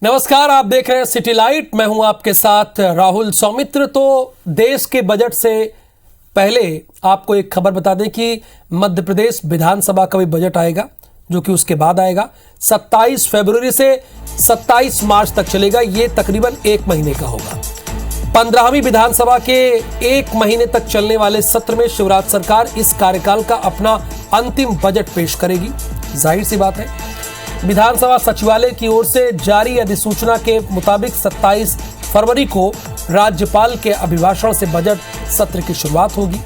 नमस्कार, आप देख रहे हैं सिटी लाइट। मैं हूं आपके साथ राहुल सौमित्र। तो देश के बजट से पहले आपको एक खबर बता दें कि मध्य प्रदेश विधानसभा का भी बजट आएगा, जो कि उसके बाद आएगा। 27 फरवरी से 27 मार्च तक चलेगा। ये तकरीबन एक महीने का होगा। 15वीं विधानसभा के एक महीने तक चलने वाले सत्र में शिवराज सरकार इस कार्यकाल का अपना अंतिम बजट पेश करेगी। जाहिर सी बात है, विधानसभा सचिवालय की ओर से जारी अधिसूचना के मुताबिक 27 फरवरी को राज्यपाल के अभिभाषण से बजट सत्र की शुरुआत होगी।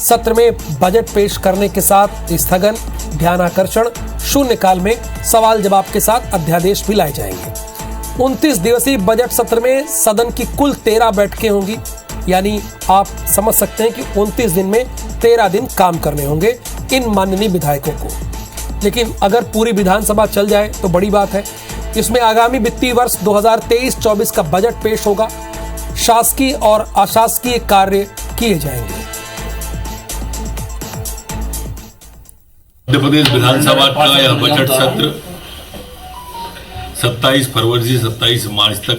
सत्र में बजट पेश करने के साथ स्थगन, ध्यानाकर्षण, शून्यकाल में सवाल जवाब के साथ अध्यादेश भी लाए जाएंगे। 29 दिवसीय बजट सत्र में सदन की कुल 13 बैठकें होंगी। यानी आप समझ सकते हैं कि 29 दिन में 13 दिन काम करने होंगे इन माननीय विधायकों को। लेकिन अगर पूरी विधानसभा चल जाए तो बड़ी बात है। इसमें आगामी वित्तीय वर्ष 2023-24 का बजट पेश होगा। शासकीय और अशासकीय कार्य किए जाएंगे। मध्य प्रदेश विधानसभा का यह बजट सत्र 27 फरवरी से 27 मार्च तक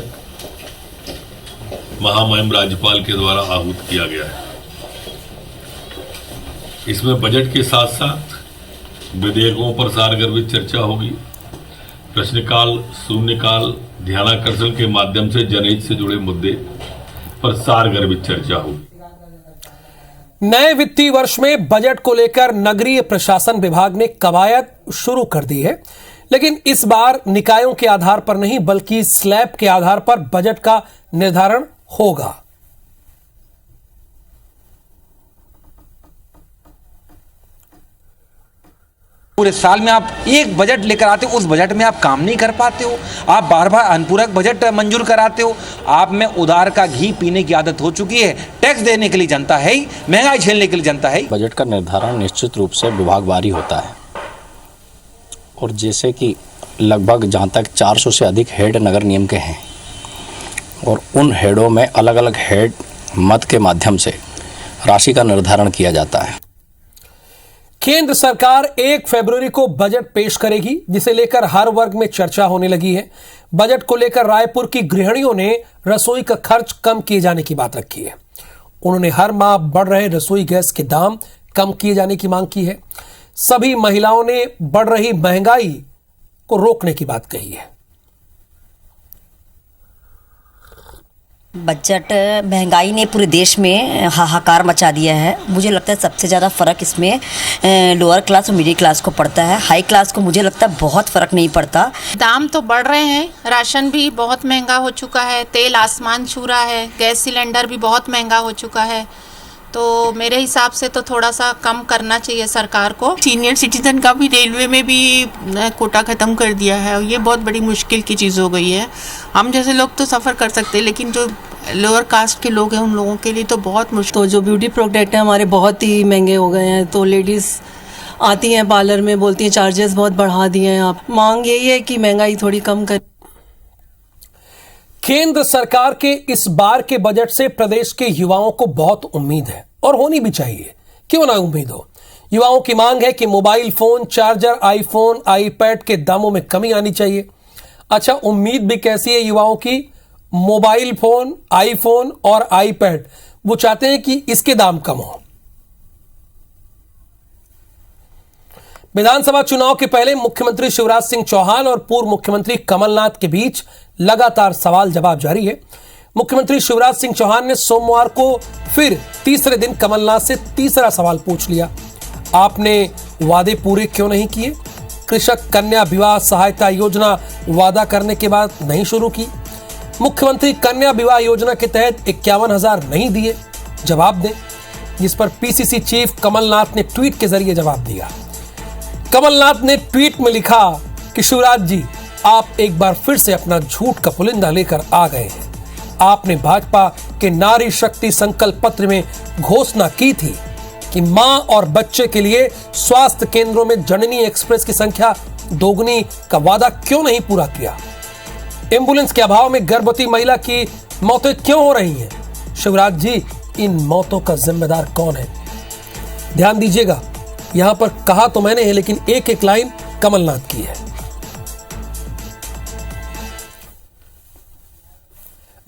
महामहिम राज्यपाल के द्वारा आहूत किया गया है। इसमें बजट के साथ साथ विधेयकों पर सारगर्भित चर्चा होगी। प्रश्नकाल, शून्यकाल, ध्यानाकर्षण के माध्यम से जनहित से जुड़े मुद्दे पर सारगर्भित चर्चा होगी। नए वित्तीय वर्ष में बजट को लेकर नगरीय प्रशासन विभाग ने कवायद शुरू कर दी है। लेकिन इस बार निकायों के आधार पर नहीं, बल्कि स्लैब के आधार पर बजट का निर्धारण होगा। पूरे साल में आप एक बजट लेकर आते हो, उस बजट में आप काम नहीं कर पाते हो। आप बार बार अनुपूरक बजट मंजूर कराते हो। आप में उधार का घी पीने की आदत हो चुकी है। टैक्स देने के लिए जनता है ही, महंगाई झेलने के लिए जनता है ही। बजट का निर्धारण निश्चित रूप से विभागवारी होता है और जैसे कि लगभग जहाँ तक 400 से अधिक हेड नगर निगम के हैं और उन हेडों में अलग अलग हेड मत के माध्यम से राशि का निर्धारण किया जाता है। केंद्र सरकार 1 फरवरी को बजट पेश करेगी, जिसे लेकर हर वर्ग में चर्चा होने लगी है। बजट को लेकर रायपुर की गृहिणियों ने रसोई का खर्च कम किए जाने की बात रखी है। उन्होंने हर माह बढ़ रहे रसोई गैस के दाम कम किए जाने की मांग की है। सभी महिलाओं ने बढ़ रही महंगाई को रोकने की बात कही है। बजट महंगाई ने पूरे देश में हाहाकार मचा दिया है। मुझे लगता है सबसे ज़्यादा फ़र्क इसमें लोअर क्लास और मिडिल क्लास को पड़ता है। हाई क्लास को मुझे लगता है बहुत फ़र्क नहीं पड़ता। दाम तो बढ़ रहे हैं, राशन भी बहुत महंगा हो चुका है, तेल आसमान छू रहा है, गैस सिलेंडर भी बहुत महंगा हो चुका है। तो मेरे हिसाब से तो थोड़ा सा कम करना चाहिए सरकार को। सीनियर सिटीजन का भी रेलवे में भी कोटा ख़त्म कर दिया है और ये बहुत बड़ी मुश्किल की चीज़ हो गई है। हम जैसे लोग तो सफ़र कर सकते हैं, लेकिन जो लोअर कास्ट के लोग हैं उन लोगों के लिए तो बहुत मुश्किल। तो जो ब्यूटी प्रोडक्ट हैं हमारे बहुत ही महंगे हो गए हैं। तो लेडीज़ आती हैं पार्लर में, बोलती हैं चार्जेस बहुत बढ़ा दिए हैं आप। मांग यही है कि महंगाई थोड़ी कम कर। केंद्र सरकार के इस बार के बजट से प्रदेश के युवाओं को बहुत उम्मीद है और होनी भी चाहिए। क्यों ना उम्मीद हो। युवाओं की मांग है कि mobile phone, charger, iPhone, iPad के दामों में कमी आनी चाहिए। अच्छा, उम्मीद भी कैसी है युवाओं की? मोबाइल फोन, आईफोन और आईपैड, वो चाहते हैं कि इसके दाम कम हो। विधानसभा चुनाव के पहले मुख्यमंत्री शिवराज सिंह चौहान और पूर्व मुख्यमंत्री कमलनाथ के बीच लगातार सवाल जवाब जारी है। मुख्यमंत्री शिवराज सिंह चौहान ने सोमवार को फिर तीसरे दिन कमलनाथ से तीसरा सवाल पूछ लिया। आपने वादे पूरे क्यों नहीं किए? कृषक कन्या विवाह सहायता योजना वादा करने के बाद नहीं शुरू की। मुख्यमंत्री कन्या विवाह योजना के तहत 51,000 नहीं दिए, जवाब दें। जिस पर पीसीसी चीफ कमलनाथ ने ट्वीट के जरिए जवाब दिया। कमलनाथ ने ट्वीट में लिखा कि शिवराज जी, आप एक बार फिर से अपना झूठ का पुलिंदा लेकर आ गए हैं। आपने भाजपा के नारी शक्ति संकल्प पत्र में घोषणा की थी कि मां और बच्चे के लिए स्वास्थ्य केंद्रों में जननी एक्सप्रेस की संख्या दोगुनी का वादा क्यों नहीं पूरा किया? एम्बुलेंस के अभाव में गर्भवती महिला की मौतें क्यों हो रही हैं? शिवराज जी, इन मौतों का जिम्मेदार कौन है? ध्यान दीजिएगा, यहां पर कहा तो मैंने है, लेकिन एक एक लाइन कमलनाथ की है।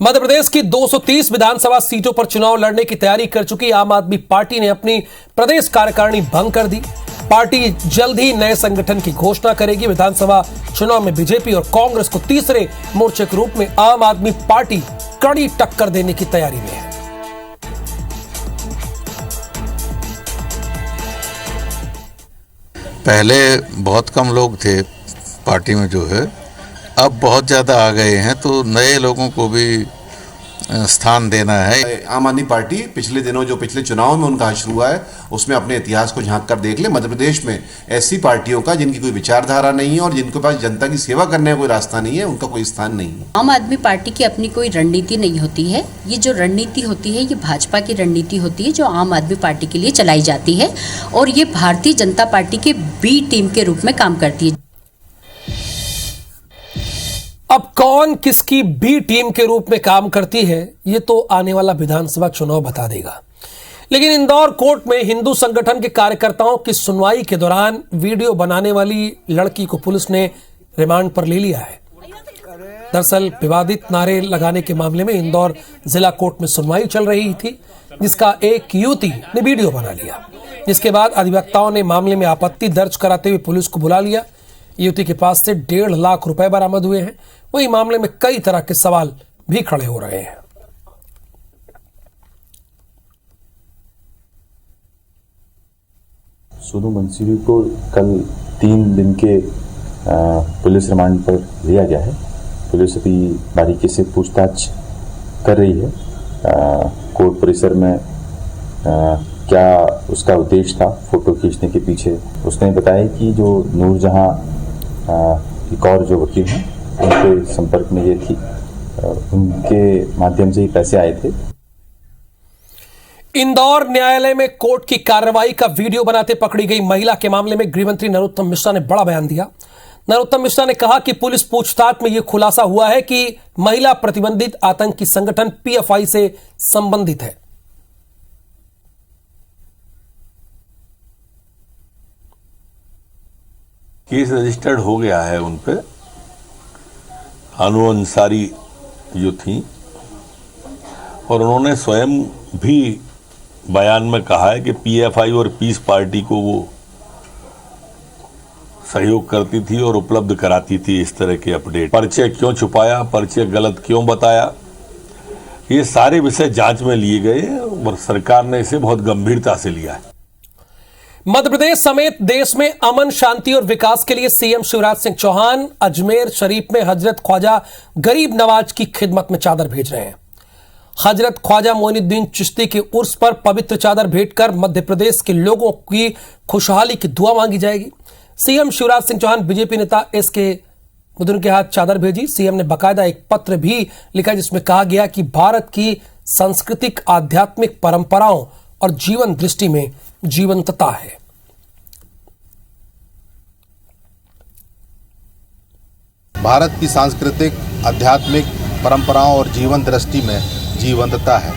मध्य प्रदेश की 230 विधानसभा सीटों पर चुनाव लड़ने की तैयारी कर चुकी आम आदमी पार्टी ने अपनी प्रदेश कार्यकारिणी भंग कर दी। पार्टी जल्द ही नए संगठन की घोषणा करेगी। विधानसभा चुनाव में बीजेपी और कांग्रेस को तीसरे मोर्चे के रूप में आम आदमी पार्टी कड़ी टक्कर देने की तैयारी में है। पहले बहुत कम लोग थे पार्टी में जो है, अब बहुत ज़्यादा आ गए हैं, तो नए लोगों को भी स्थान देना है। आम आदमी पार्टी पिछले दिनों जो पिछले चुनाव में उनका हश्र हुआ है उसमें अपने इतिहास को झांक कर देख ले। मध्य प्रदेश में ऐसी पार्टियों का जिनकी कोई विचारधारा नहीं है और जिनके पास जनता की सेवा करने का कोई रास्ता नहीं है, उनका कोई स्थान नहीं है। आम आदमी पार्टी की अपनी कोई रणनीति नहीं होती है। ये जो रणनीति होती है ये भाजपा की रणनीति होती है जो आम आदमी पार्टी के लिए चलाई जाती है और ये भारतीय जनता पार्टी के बी टीम के रूप में काम करती है। अब कौन किसकी बी टीम के रूप में काम करती है ये तो आने वाला विधानसभा चुनाव बता देगा। लेकिन इंदौर कोर्ट में हिंदू संगठन के कार्यकर्ताओं की सुनवाई के दौरान वीडियो बनाने वाली लड़की को पुलिस ने रिमांड पर ले लिया है। दरअसल विवादित नारे लगाने के मामले में इंदौर जिला कोर्ट में सुनवाई चल रही थी, जिसका एक युवती ने वीडियो बना लिया, जिसके बाद अधिवक्ताओं ने मामले में आपत्ति दर्ज कराते हुए पुलिस को बुला लिया। युवती के पास से 1.5 लाख रुपए बरामद हुए हैं। वही मामले में कई तरह के सवाल भी खड़े हो रहे हैं। सोनू मंसूरी को कल 3 दिन के पुलिस रिमांड पर लिया गया है। पुलिस अभी बारीकी से पूछताछ कर रही है। कोर्ट परिसर में क्या उसका उद्देश्य था फोटो खींचने के पीछे। उसने बताया कि जो नूरजहां एक और जो वकील हैं उनके संपर्क में ये थी, उनके माध्यम से ही पैसे आए थे। इंदौर न्यायालय में कोर्ट की कार्रवाई का वीडियो बनाते पकड़ी गई महिला के मामले में गृहमंत्री नरोत्तम मिश्रा ने बड़ा बयान दिया। नरोत्तम मिश्रा ने कहा कि पुलिस पूछताछ में यह खुलासा हुआ है कि महिला प्रतिबंधित आतंकी संगठन पीएफआई से संबंधित है। केस रजिस्टर्ड हो गया है उन पे। अनु अंसारी जो थी और उन्होंने स्वयं भी बयान में कहा है कि पीएफआई और पीस पार्टी को वो सहयोग करती थी और उपलब्ध कराती थी इस तरह के अपडेट। परिचय क्यों छुपाया, परिचय गलत क्यों बताया, ये सारे विषय जांच में लिए गए और सरकार ने इसे बहुत गंभीरता से लिया है। मध्य प्रदेश समेत देश में अमन, शांति और विकास के लिए सीएम शिवराज सिंह चौहान अजमेर शरीफ में हजरत ख्वाजा गरीब नवाज की खिदमत में चादर भेज रहे हैं। हजरत ख्वाजा मोइनुद्दीन चिश्ती के उर्स पर पवित्र चादर भेंटकर मध्य प्रदेश के लोगों की खुशहाली की दुआ मांगी जाएगी। सीएम शिवराज सिंह चौहान बीजेपी नेता एसके मुदुन के हाथ चादर भेजी। सीएम ने बाकायदा एक पत्र भी लिखा जिसमें कहा गया कि भारत की सांस्कृतिक आध्यात्मिक परंपराओं और जीवन दृष्टि में जीवंतता है। भारत की सांस्कृतिक आध्यात्मिक परंपराओं और जीवन दृष्टि में जीवंतता है।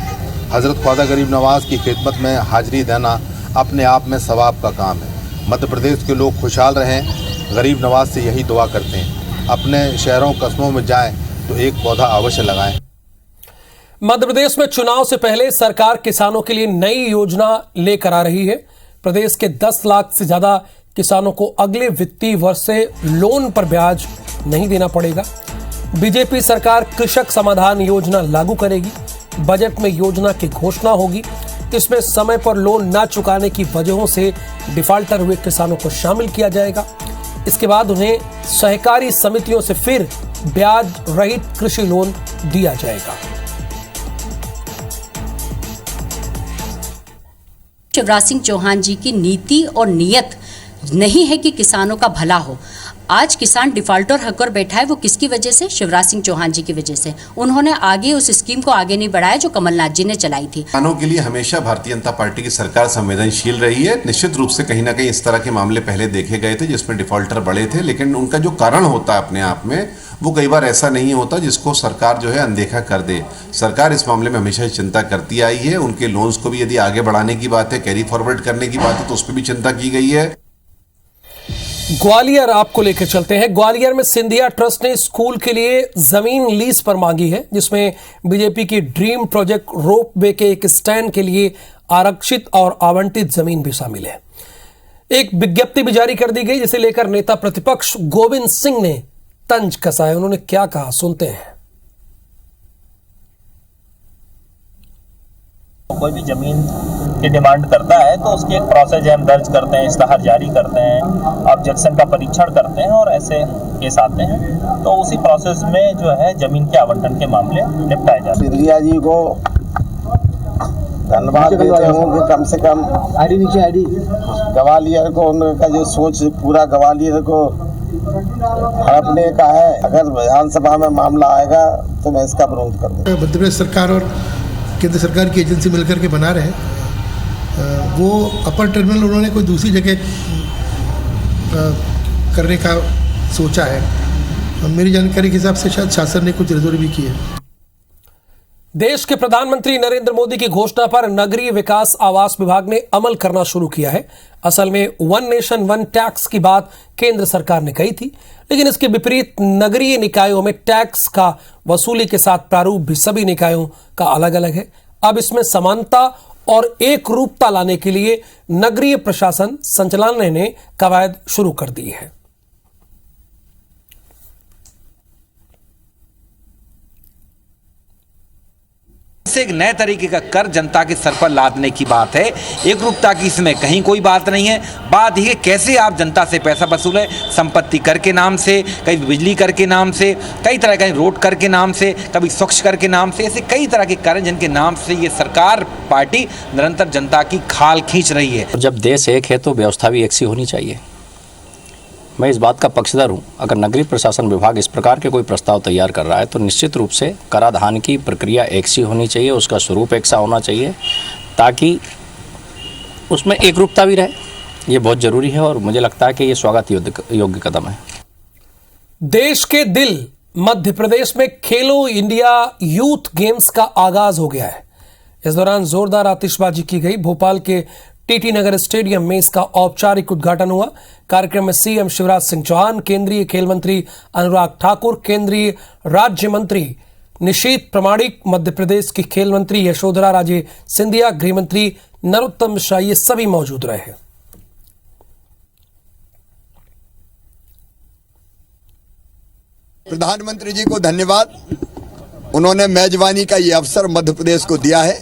हजरत ख्वाजा गरीब नवाज की खिदमत में हाजिरी देना अपने आप में सवाब का काम है। मध्य प्रदेश के लोग खुशहाल रहें, गरीब नवाज से यही दुआ करते हैं। अपने शहरों कस्बों में जाएं तो एक पौधा अवश्य लगाएं। मध्य प्रदेश में चुनाव से पहले सरकार किसानों के लिए नई योजना लेकर आ रही है। प्रदेश के 10 लाख से ज्यादा किसानों को अगले वित्तीय वर्ष से लोन पर ब्याज नहीं देना पड़ेगा। बीजेपी सरकार कृषक समाधान योजना लागू करेगी। बजट में योजना की घोषणा होगी। इसमें समय पर लोन न चुकाने की वजहों से डिफाल्टर हुए किसानों को शामिल किया जाएगा। इसके बाद उन्हें सहकारी समितियों से फिर ब्याज रहित कृषि लोन दिया जाएगा। शिवराज सिंह चौहान जी की नीति और नीयत नहीं है कि किसानों का भला हो। आज किसान डिफाल्टर होकर बैठा है, वो किसकी वजह से? शिवराज सिंह चौहान जी की वजह से। उन्होंने आगे उस स्कीम को आगे नहीं बढ़ाया जो कमलनाथ जी ने चलाई थी। किसानों के लिए हमेशा भारतीय जनता पार्टी की सरकार संवेदनशील रही है। निश्चित रूप से कहीं ना कहीं इस तरह के मामले पहले देखे गए थे जिसमें डिफॉल्टर बड़े थे, लेकिन उनका जो कारण होता है अपने आप में वो कई बार ऐसा नहीं होता जिसको सरकार जो है अनदेखा कर दे। सरकार इस मामले में हमेशा चिंता करती आई है। उनके लोन्स को भी यदि आगे बढ़ाने की बात है, कैरी फॉरवर्ड करने की बात है, तो उस पर भी चिंता की गई है। ग्वालियर आपको लेकर चलते हैं। ग्वालियर में सिंधिया ट्रस्ट ने स्कूल के लिए जमीन लीज पर मांगी है, जिसमें बीजेपी की ड्रीम प्रोजेक्ट रोप वे के एक स्टैंड के लिए आरक्षित और आवंटित जमीन भी शामिल है। एक विज्ञप्ति भी जारी कर दी गई, जिसे लेकर नेता प्रतिपक्ष गोविंद सिंह ने तंज कसा है। उन्होंने क्या कहा, सुनते हैं। कोई भी जमीन की डिमांड करता है तो उसकी एक प्रोसेस है, हम दर्ज करते हैं, इश्तहार जारी करते हैं, ऑब्जेक्शन का परीक्षण करते हैं और ऐसे केस आते हैं। तो उसी प्रोसेस में जो है जमीन के आवंटन के मामले निपटाए जाते हैं। सिंधिया जी को धन्यवाद देते हूँ कि कम से कम ग्वालियर को उनका जो सोच पूरा ग्वालियर को हड़पने का है। अगर विधानसभा में मामला आएगा तो मैं इसका विरोध करूँगा। मध्य प्रदेश सरकार और केंद्र सरकार की एजेंसी मिलकर के बना रहे हैं, वो अपर टर्मिनल उन्होंने कोई दूसरी जगह करने का सोचा है। मेरी जानकारी के हिसाब से शायद शासन ने कुछ रिजर्व भी किए। देश के प्रधानमंत्री नरेंद्र मोदी की घोषणा पर नगरीय विकास आवास विभाग ने अमल करना शुरू किया है। असल में वन नेशन वन टैक्स की बात केंद्र सरकार ने कही थी, लेकिन इसके विपरीत नगरीय निकायों में टैक्स का वसूली के साथ प्रारूप भी सभी निकायों का अलग अलग है। अब इसमें समानता और एक रूपता लाने के लिए नगरीय प्रशासन संचालनालय ने कवायद शुरू कर दी है। से एक नए तरीके का कर जनता के सर पर लादने की बात है। एक रूपता की इसमें कहीं कोई बात नहीं है। बात यह कैसे आप जनता से पैसा वसूलें, संपत्ति कर के नाम से, कहीं बिजली कर के नाम से, कई तरह कहीं रोड कर के नाम से, कभी स्वच्छ कर के नाम से, ऐसे कई तरह के कर जिनके नाम से ये सरकार पार्टी निरंतर जनता की खाल खींच रही है। जब देश एक है तो व्यवस्था भी एक सी होनी चाहिए। मैं इस बात का पक्षधर हूँ। अगर नगरीय प्रशासन विभाग इस प्रकार के कोई प्रस्ताव तैयार कर रहा है तो निश्चित रूप से कराधान की प्रक्रिया एक सी होनी चाहिए, उसका स्वरूप एक सा होना चाहिए, ताकि उसमें एक रूपता भी रहे। ये बहुत ज़रूरी है और मुझे लगता है कि ये स्वागत योग्य कदम है। देश के दिल मध्य प्रदेश में खेलो इंडिया यूथ गेम्स का आगाज हो गया है। इस दौरान जोरदार आतिशबाजी की गई। भोपाल के टीटी नगर स्टेडियम में इसका औपचारिक उद्घाटन हुआ। कार्यक्रम में सीएम शिवराज सिंह चौहान, केंद्रीय खेल मंत्री अनुराग ठाकुर, केंद्रीय राज्य मंत्री निशीथ प्रामाणिक, मध्य प्रदेश की खेल मंत्री यशोधरा राजे सिंधिया, गृह मंत्री नरोत्तम मिश्रा, ये सभी मौजूद रहे। प्रधानमंत्री जी को धन्यवाद, उन्होंने मेजबानी का ये अवसर मध्य प्रदेश को दिया है।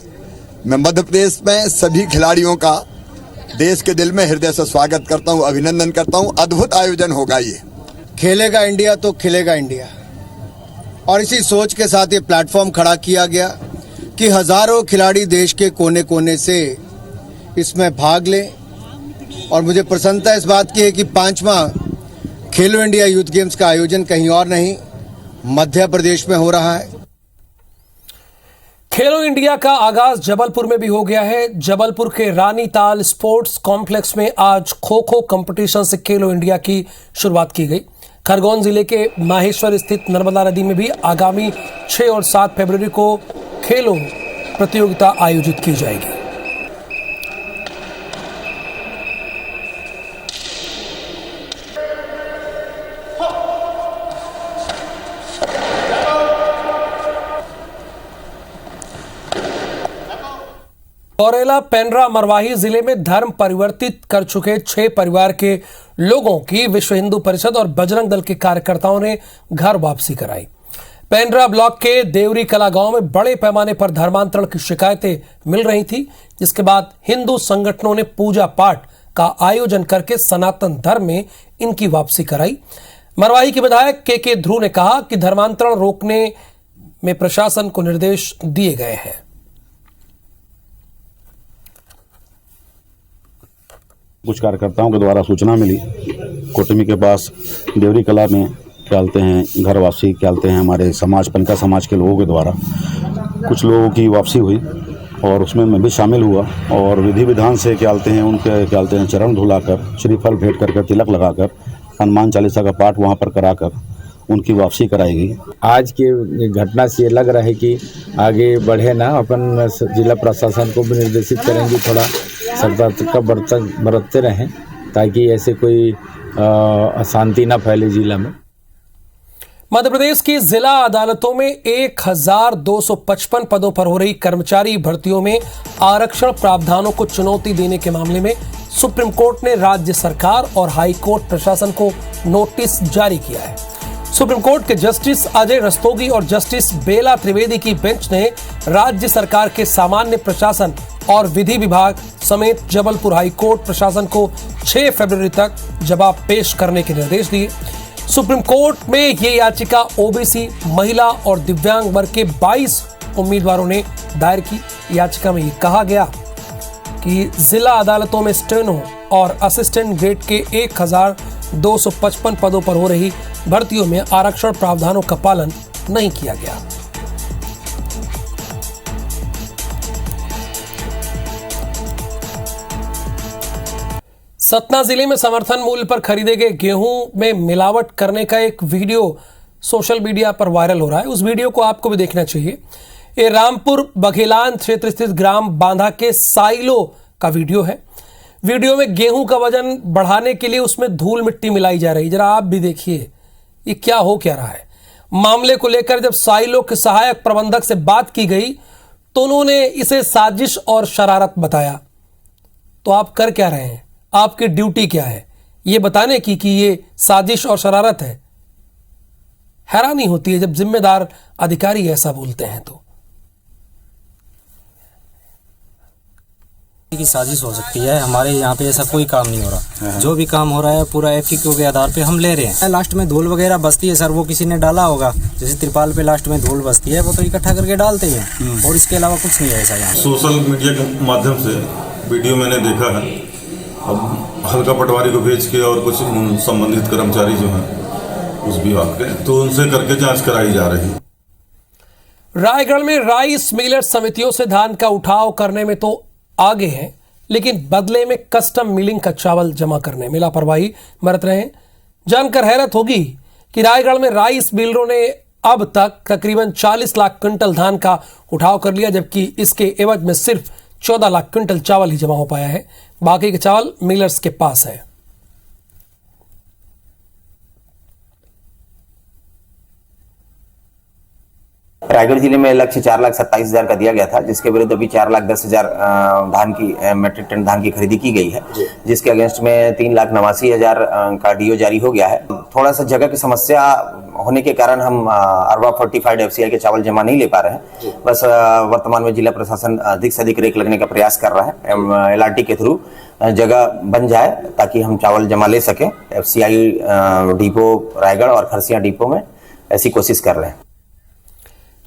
मैं मध्य प्रदेश में सभी खिलाड़ियों का देश के दिल में हृदय से स्वागत करता हूं, अभिनंदन करता हूं। अद्भुत आयोजन होगा ये। खेलेगा इंडिया तो खिलेगा इंडिया, और इसी सोच के साथ ये प्लेटफॉर्म खड़ा किया गया कि हजारों खिलाड़ी देश के कोने कोने से इसमें भाग लें। और मुझे प्रसन्नता इस बात की है कि 5वां खेलो इंडिया यूथ गेम्स का आयोजन कहीं और नहीं, मध्य प्रदेश में हो रहा है। खेलो इंडिया का आगाज जबलपुर में भी हो गया है। जबलपुर के रानीताल स्पोर्ट्स कॉम्प्लेक्स में आज खो खो कंपटीशन से खेलो इंडिया की शुरुआत की गई। खरगोन जिले के माहेश्वर स्थित नर्मदा नदी में भी आगामी 6 और 7 फरवरी को खेलो प्रतियोगिता आयोजित की जाएगी। औरेला पेंड्रा मरवाही जिले में धर्म परिवर्तित कर चुके 6 परिवार के लोगों की विश्व हिंदू परिषद और बजरंग दल के कार्यकर्ताओं ने घर वापसी कराई। पेंड्रा ब्लॉक के देवरी कला गांव में बड़े पैमाने पर धर्मांतरण की शिकायतें मिल रही थी, जिसके बाद हिंदू संगठनों ने पूजा पाठ का आयोजन करके सनातन धर्म में इनकी वापसी कराई। मरवाही के विधायक के ध्रुव ने कहा कि धर्मांतरण रोकने में प्रशासन को निर्देश दिए गए हैं। कुछ कार्यकर्ताओं के द्वारा सूचना मिली, कोटमी के पास देवरी कला में कहते हैं घर वापसी कहते हैं हमारे समाज पनका समाज के लोगों के द्वारा कुछ लोगों की वापसी हुई और उसमें मैं भी शामिल हुआ और विधि विधान से कहते हैं उनके कहते हैं चरण धुलाकर, श्रीफल भेंट कर तिलक लगाकर, हनुमान चालीसा का पाठ वहाँ पर कराकर उनकी वापसी कराएगी। आज की घटना से ये लग रहा है कि आगे बढ़े ना, अपन जिला प्रशासन को भी निर्देशित करेंगे थोड़ा सतर्कता बरतते रहें ताकि ऐसे कोई अशांति ना फैले जिला में। मध्य प्रदेश की जिला अदालतों में 1255 पदों पर हो रही कर्मचारी भर्तियों में आरक्षण प्रावधानों को चुनौती देने के मामले में सुप्रीम कोर्ट ने राज्य सरकार और हाई कोर्ट प्रशासन को नोटिस जारी किया है। सुप्रीम कोर्ट के जस्टिस अजय रस्तोगी और जस्टिस बेला त्रिवेदी की बेंच ने राज्य सरकार के सामान्य प्रशासन और विधि विभाग समेत जबलपुर हाई कोर्ट प्रशासन को 6 फरवरी तक जवाब पेश करने के निर्देश दिए। सुप्रीम कोर्ट में ये याचिका ओबीसी, महिला और दिव्यांग वर्ग के 22 उम्मीदवारों ने दायर की। याचिका में ये कहा गया कि जिला अदालतों में स्टेनो और असिस्टेंट ग्रेड के 1255 पदों पर हो रही भर्तियों में आरक्षण प्रावधानों का पालन नहीं किया गया। सतना जिले में समर्थन मूल्य पर खरीदे गए गेहूं में मिलावट करने का एक वीडियो सोशल मीडिया पर वायरल हो रहा है। उस वीडियो को आपको भी देखना चाहिए। ये रामपुर बघेलान क्षेत्र स्थित ग्राम बांधा के साइलो का वीडियो है। वीडियो में गेहूं का वजन बढ़ाने के लिए उसमें धूल मिट्टी मिलाई जा रही। जरा आप भी देखिए ये क्या हो क्या रहा है। मामले को लेकर जब साइलो के सहायक प्रबंधक से बात की गई तो उन्होंने इसे साजिश और शरारत बताया। तो आप कर क्या रहे हैं? आपकी ड्यूटी क्या है? ये बताने की कि ये साजिश और शरारत है। हैरानी होती है जब जिम्मेदार अधिकारी ऐसा बोलते हैं तो। की साजिश हो सकती है। हमारे यहाँ पे ऐसा कोई काम नहीं हो रहा। जो भी काम हो रहा है पूरा एफक्यू के आधार पे हम ले रहे हैं। लास्ट में धूल वगैरह बसती है सर, वो किसी ने डाला होगा। जैसे त्रिपाल पे लास्ट में धूल बसती है वो तो इकट्ठा करके डालते हैं और इसके अलावा कुछ नहीं है ऐसा यहाँ। सोशल मीडिया के माध्यम से वीडियो मैंने देखा है। अब हल्का पटवारी को भेज के और कुछ संबंधित कर्मचारी जो हैं उस विभाग के, तो उनसे करके जांच कराई जा रही है। रायगढ़ में राइस मिलर समितियों से धान का उठाव करने में तो आगे हैं, लेकिन बदले में कस्टम मिलिंग का चावल जमा करने में लापरवाही बरत रहे हैं। जानकर हैरत होगी कि रायगढ़ में राइस मिलरों ने अब तक तकरीबन 40 लाख क्विंटल धान का उठाव कर लिया, जबकि इसके एवज में सिर्फ 14 लाख क्विंटल चावल ही जमा हो पाया है। बाकी के चावल मिलर्स के पास है। रायगढ़ जिले में लक्ष्य 4,27,000 का दिया गया था, जिसके विरुद्ध अभी 4,10,000 धान की मेट्रिक टन धान की खरीदी की गई है, जिसके अगेंस्ट में 3,89,000 का डीओ जारी हो गया है। थोड़ा सा जगह की समस्या होने के कारण हम अरवा फोर्टिफाइड एफसीआई के चावल जमा नहीं ले पा रहे हैं। बस वर्तमान में जिला प्रशासन अधिक से अधिक रेक लगने का प्रयास कर रहा है। एलआरटी के थ्रू जगह बन जाए ताकि हम चावल जमा ले सकें। एफसीआई डिपो रायगढ़ और खरसिया डिपो में ऐसी कोशिश कर रहे हैं।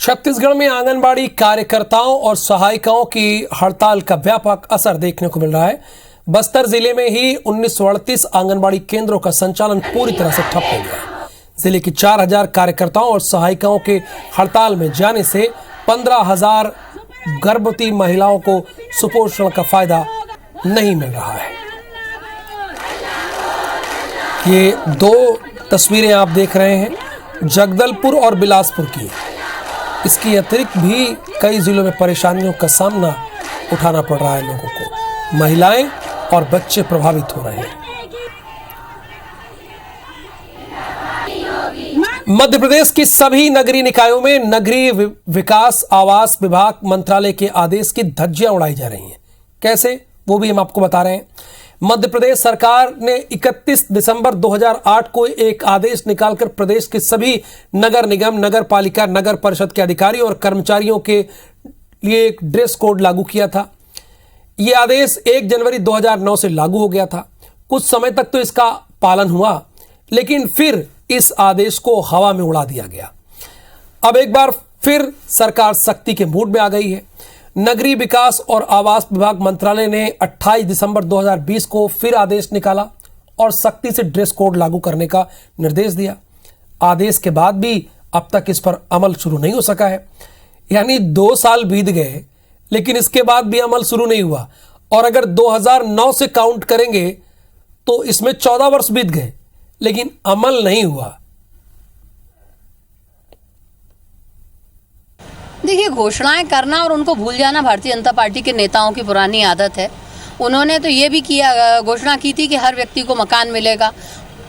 छत्तीसगढ़ में आंगनबाड़ी कार्यकर्ताओं और सहायिकाओं की हड़ताल का व्यापक असर देखने को मिल रहा है। बस्तर जिले में ही 1938 आंगनबाड़ी केंद्रों का संचालन पूरी तरह से ठप हो गया है। जिले की 4,000 कार्यकर्ताओं और सहायिकाओं के हड़ताल में जाने से 15,000 गर्भवती महिलाओं को सुपोषण का फायदा नहीं मिल रहा है। ये 2 तस्वीरें आप देख रहे हैं जगदलपुर और बिलासपुर की। इसके अतिरिक्त भी कई जिलों में परेशानियों का सामना उठाना पड़ रहा है लोगों को। महिलाएं और बच्चे प्रभावित हो रहे हैं। मध्य प्रदेश की सभी नगरीय निकायों में नगरीय विकास आवास विभाग मंत्रालय के आदेश की धज्जियां उड़ाई जा रही हैं। कैसे, वो भी हम आपको बता रहे हैं। मध्य प्रदेश सरकार ने 31 दिसंबर 2008 को एक आदेश निकालकर प्रदेश के सभी नगर निगम, नगर पालिका, नगर परिषद के अधिकारियों और कर्मचारियों के लिए एक ड्रेस कोड लागू किया था। यह आदेश 1 जनवरी 2009 से लागू हो गया था। कुछ समय तक तो इसका पालन हुआ, लेकिन फिर इस आदेश को हवा में उड़ा दिया गया। अब एक बार फिर सरकार सख्ती के मूड में आ गई है। नगरीय विकास और आवास विभाग मंत्रालय ने 28 दिसंबर 2020 को फिर आदेश निकाला और सख्ती से ड्रेस कोड लागू करने का निर्देश दिया। आदेश के बाद भी अब तक इस पर अमल शुरू नहीं हो सका है। यानी 2 साल बीत गए, लेकिन इसके बाद भी अमल शुरू नहीं हुआ। और अगर 2009 से काउंट करेंगे तो इसमें 14 वर्ष बीत गए, लेकिन अमल नहीं हुआ। देखिए, घोषणाएं करना और उनको भूल जाना भारतीय जनता पार्टी के नेताओं की पुरानी आदत है। उन्होंने तो ये भी किया, घोषणा की थी कि हर व्यक्ति को मकान मिलेगा।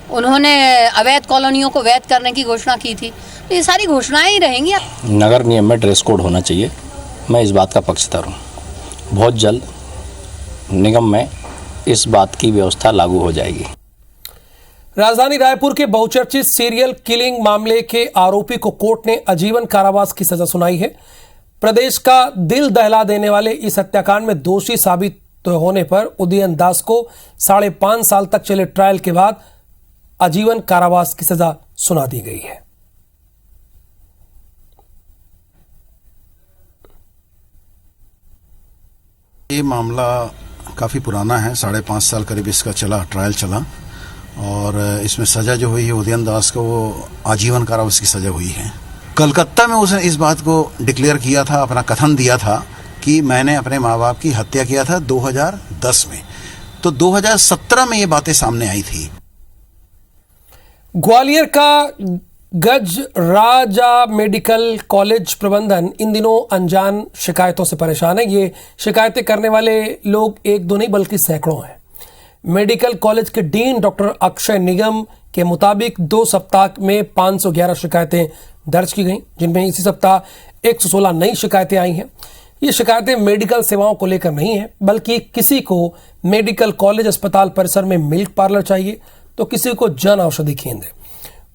उन्होंने अवैध कॉलोनियों को वैध करने की घोषणा की थी। तो ये सारी घोषणाएं ही रहेंगी। नगर नियम में ड्रेस कोड होना चाहिए, मैं इस बात का पक्षधर हूँ। बहुत जल्द निगम में इस बात की व्यवस्था लागू हो जाएगी। राजधानी रायपुर के बहुचर्चित सीरियल किलिंग मामले के आरोपी को कोर्ट ने आजीवन कारावास की सजा सुनाई है। प्रदेश का दिल दहला देने वाले इस हत्याकांड में दोषी साबित होने पर उदयन दास को 5.5 साल तक चले ट्रायल के बाद आजीवन कारावास की सजा सुना दी गई है। ये मामला काफ़ी पुराना है, 5.5 साल करीब इसका ट्रायल चला और इसमें सज़ा जो हुई है उदयन दास को वो आजीवन कारावास की सज़ा हुई है। कलकत्ता में उसने इस बात को डिक्लेयर किया था, अपना कथन दिया था कि मैंने अपने माँ बाप की हत्या किया था 2010 में। तो 2017 में ये बातें सामने आई थी। ग्वालियर का गजराजा मेडिकल कॉलेज प्रबंधन इन दिनों अनजान शिकायतों से परेशान है। ये शिकायतें करने वाले लोग एक दो नहीं बल्कि सैकड़ों हैं। मेडिकल कॉलेज के डीन डॉक्टर अक्षय निगम के मुताबिक 2 सप्ताह में 511 शिकायतें दर्ज की गई, जिनमें इसी सप्ताह 116 नई शिकायतें आई हैं। ये शिकायतें मेडिकल सेवाओं को लेकर नहीं है, बल्कि किसी को मेडिकल कॉलेज अस्पताल परिसर में मिल्क पार्लर चाहिए तो किसी को जन औषधि केंद्र।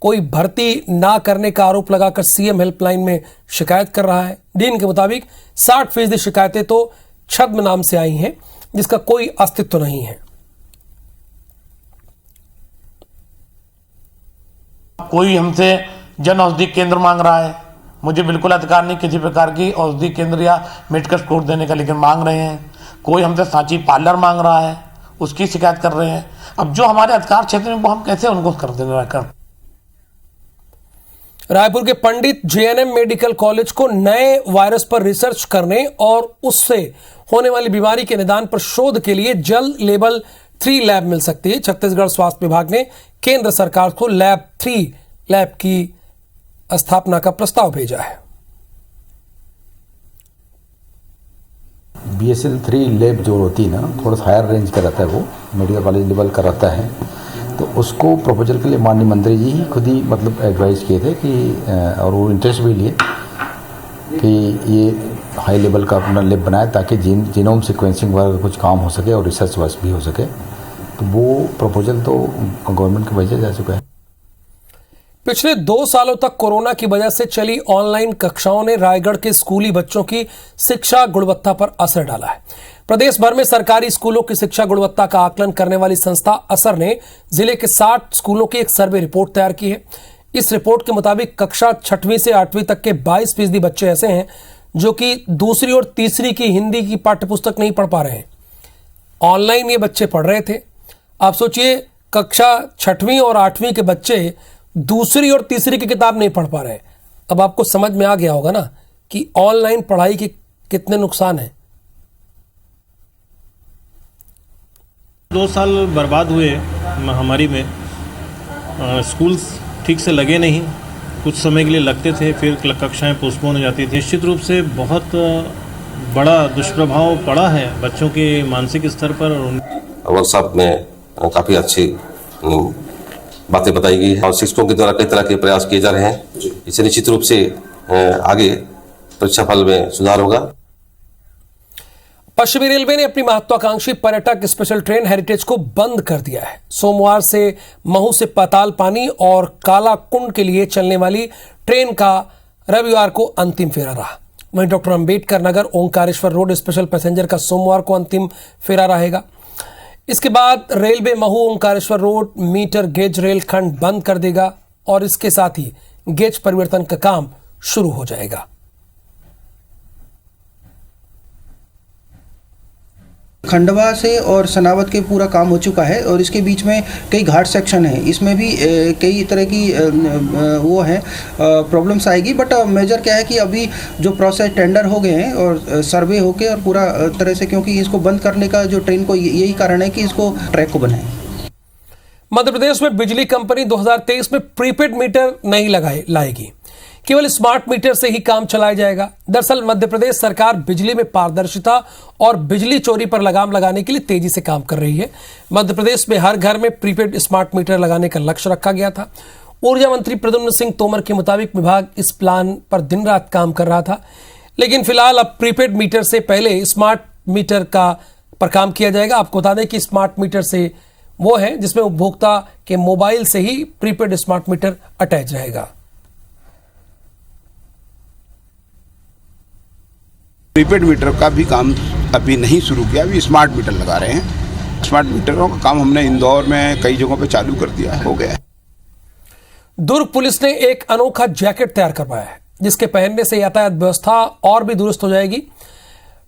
कोई भर्ती ना करने का आरोप लगाकर सीएम हेल्पलाइन में शिकायत कर रहा है। डीन के मुताबिक 60% शिकायतें तो छद्म नाम से आई हैं, जिसका कोई अस्तित्व नहीं है। कोई हमसे जन औषधि केंद्र मांग रहा है, मुझे बिल्कुल अधिकार नहीं किसी प्रकार की औषधि केंद्र या मेडिकल स्टोर देने का, लेकिन मांग रहे हैं। कोई हमसे सांची पार्लर मांग रहा है, उसकी शिकायत कर रहे हैं। अब जो हमारे अधिकार क्षेत्र में वो हम कैसे उनको कर देंगे। रायपुर के पंडित जेएनएम मेडिकल कॉलेज को नए वायरस पर रिसर्च करने और उससे होने वाली बीमारी के निदान पर शोध के लिए जल्द लेवल 3 लैब मिल सकती है। छत्तीसगढ़ स्वास्थ्य विभाग ने केंद्र सरकार को लैब 3 लैब की स्थापना का प्रस्ताव भेजा है। BSL 3 लैब जो होती है ना, थोड़ा सा हायर रेंज का रहता है, वो मेडिकल कॉलेज लेवल का रहता है। तो उसको प्रपोजल के लिए माननीय मंत्री जी ही खुद ही मतलब एडवाइस किए थे कि और वो इंटरेस्ट भी लिए कि ये हाई लेवल का अपना लैब बनाए ताकि जीनोम सीक्वेंसिंग वगैरह कुछ काम हो सके और रिसर्च वर्क भी हो सके। तो वो प्रपोजल तो गवर्नमेंट को भेजा जा चुका है। पिछले 2 सालों तक कोरोना की वजह से चली ऑनलाइन कक्षाओं ने रायगढ़ के स्कूली बच्चों की शिक्षा गुणवत्ता पर असर डाला है। प्रदेश भर में सरकारी स्कूलों की शिक्षा गुणवत्ता का आकलन करने वाली संस्था असर ने जिले के 60 स्कूलों की एक सर्वे रिपोर्ट तैयार की है। इस रिपोर्ट के मुताबिक कक्षा 6वीं से 8वीं तक के 22% बच्चे ऐसे हैं जो कि दूसरी और तीसरी की हिंदी की पाठ्यपुस्तक नहीं पढ़ पा रहे हैं। ऑनलाइन ये बच्चे पढ़ रहे थे। आप सोचिए, कक्षा 6वीं और 8वीं के बच्चे दूसरी और तीसरी की किताब नहीं पढ़ पा रहे हैं। अब आपको समझ में आ गया होगा ना कि ऑनलाइन पढ़ाई के कितने नुकसान हैं। 2 साल बर्बाद हुए महामारी में। स्कूल ठीक से लगे नहीं, कुछ समय के लिए लगते थे, फिर कक्षाएं पोस्टपोन हो जाती थी। निश्चित रूप से बहुत बड़ा दुष्प्रभाव पड़ा है बच्चों के मानसिक स्तर पर। वर्कशॉप में काफ़ी अच्छी बातें बताई गई है और शिक्षकों के द्वारा कई तरह के प्रयास किए जा रहे हैं। इससे निश्चित रूप से आगे परीक्षा फल में सुधार होगा। पश्चिमी रेलवे ने अपनी महत्वाकांक्षी पर्यटक स्पेशल ट्रेन हेरिटेज को बंद कर दिया है। सोमवार से महू से पाताल पानी और काला कुंड के लिए चलने वाली ट्रेन का रविवार को अंतिम फेरा रहा। वहीं doctor Ambedkar Nagar Omkareshwar road special passenger का सोमवार को अंतिम फेरा रहेगा। इसके बाद railway Mhow Omkareshwar road metre gauge rail खंड बंद कर देगा और इसके साथ ही गेज परिवर्तन का काम शुरू हो जाएगा। खंडवा से और सनावत के पूरा काम हो चुका है और इसके बीच में कई घाट सेक्शन है, इसमें भी कई तरह की वो है प्रॉब्लम्स आएगी। बट मेजर क्या है कि अभी जो प्रोसेस टेंडर हो गए हैं और सर्वे होके और पूरा तरह से, क्योंकि इसको बंद करने का जो ट्रेन को यही कारण है कि इसको ट्रैक को बनाएं। मध्य प्रदेश में बिजली कंपनी 2023 में प्रीपेड मीटर नहीं लाएगी। केवल स्मार्ट मीटर से ही काम चलाया जाएगा। दरअसल मध्य प्रदेश सरकार बिजली में पारदर्शिता और बिजली चोरी पर लगाम लगाने के लिए तेजी से काम कर रही है। मध्य प्रदेश में हर घर में प्रीपेड स्मार्ट मीटर लगाने का लक्ष्य रखा गया था। ऊर्जा मंत्री प्रद्युम्न सिंह तोमर के मुताबिक विभाग इस प्लान पर दिन रात काम कर रहा था, लेकिन फिलहाल अब प्रीपेड मीटर से पहले स्मार्ट मीटर पर काम किया जाएगा। आपको बता दें कि स्मार्ट मीटर से वो है जिसमें उपभोक्ता के मोबाइल से ही प्रीपेड स्मार्ट मीटर अटैच रहेगा। प्रीपेड मीटर का भी काम अभी नहीं शुरू किया, अभी स्मार्ट मीटर लगा रहे हैं। स्मार्ट मीटरों का काम हमने इंदौर में कई जगहों पे चालू कर दिया, हो गया है। दुर्ग पुलिस ने एक अनोखा जैकेट तैयार करवाया है जिसके पहनने से यातायात व्यवस्था और भी दुरुस्त हो जाएगी।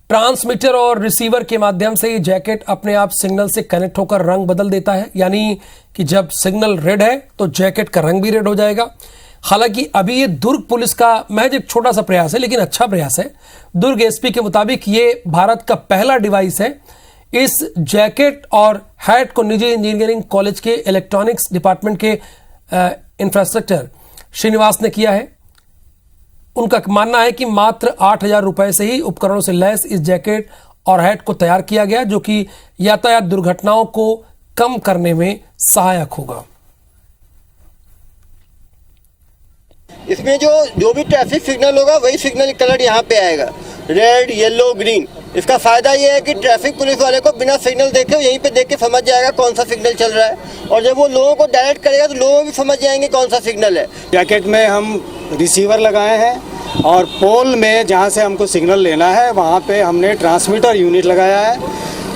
ट्रांसमीटर और रिसीवर के माध्यम से ये जैकेट अपने आप सिग्नल से कनेक्ट होकर रंग बदल देता है, यानी कि जब सिग्नल रेड है तो जैकेट का रंग भी रेड हो जाएगा। हालांकि अभी ये दुर्ग पुलिस का महज एक छोटा सा प्रयास है, लेकिन अच्छा प्रयास है। दुर्ग एसपी के मुताबिक ये भारत का पहला डिवाइस है। इस जैकेट और हैट को निजी इंजीनियरिंग कॉलेज के इलेक्ट्रॉनिक्स डिपार्टमेंट के इंफ्रास्ट्रक्चर श्रीनिवास ने किया है। उनका मानना है कि मात्र 8,000 रुपए से ही उपकरणों से लैस इस जैकेट और हैट को तैयार किया गया, जो कि यातायात दुर्घटनाओं को कम करने में सहायक होगा। इसमें जो भी ट्रैफिक सिग्नल होगा वही सिग्नल कलर यहाँ पे आएगा, रेड, येलो, ग्रीन। इसका फायदा ये है कि ट्रैफिक पुलिस वाले को बिना सिग्नल देखे यहीं पे देख के समझ जाएगा कौन सा सिग्नल चल रहा है, और जब वो लोगों को डायरेक्ट करेगा तो लोग भी समझ जाएंगे कौन सा सिग्नल है। जैकेट में हम रिसीवर लगाए हैं और पोल में जहाँ से हमको सिग्नल लेना है वहाँ पे हमने ट्रांसमीटर यूनिट लगाया है,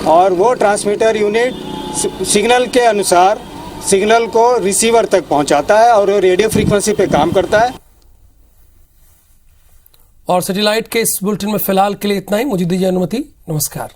और वो ट्रांसमीटर यूनिट सिग्नल के अनुसार सिग्नल को रिसीवर तक पहुँचाता है और रेडियो फ्रीक्वेंसी पे काम करता है। और सिटी लाइट के इस बुलेटिन में फिलहाल के लिए इतना ही। मुझे दीजिए अनुमति। नमस्कार।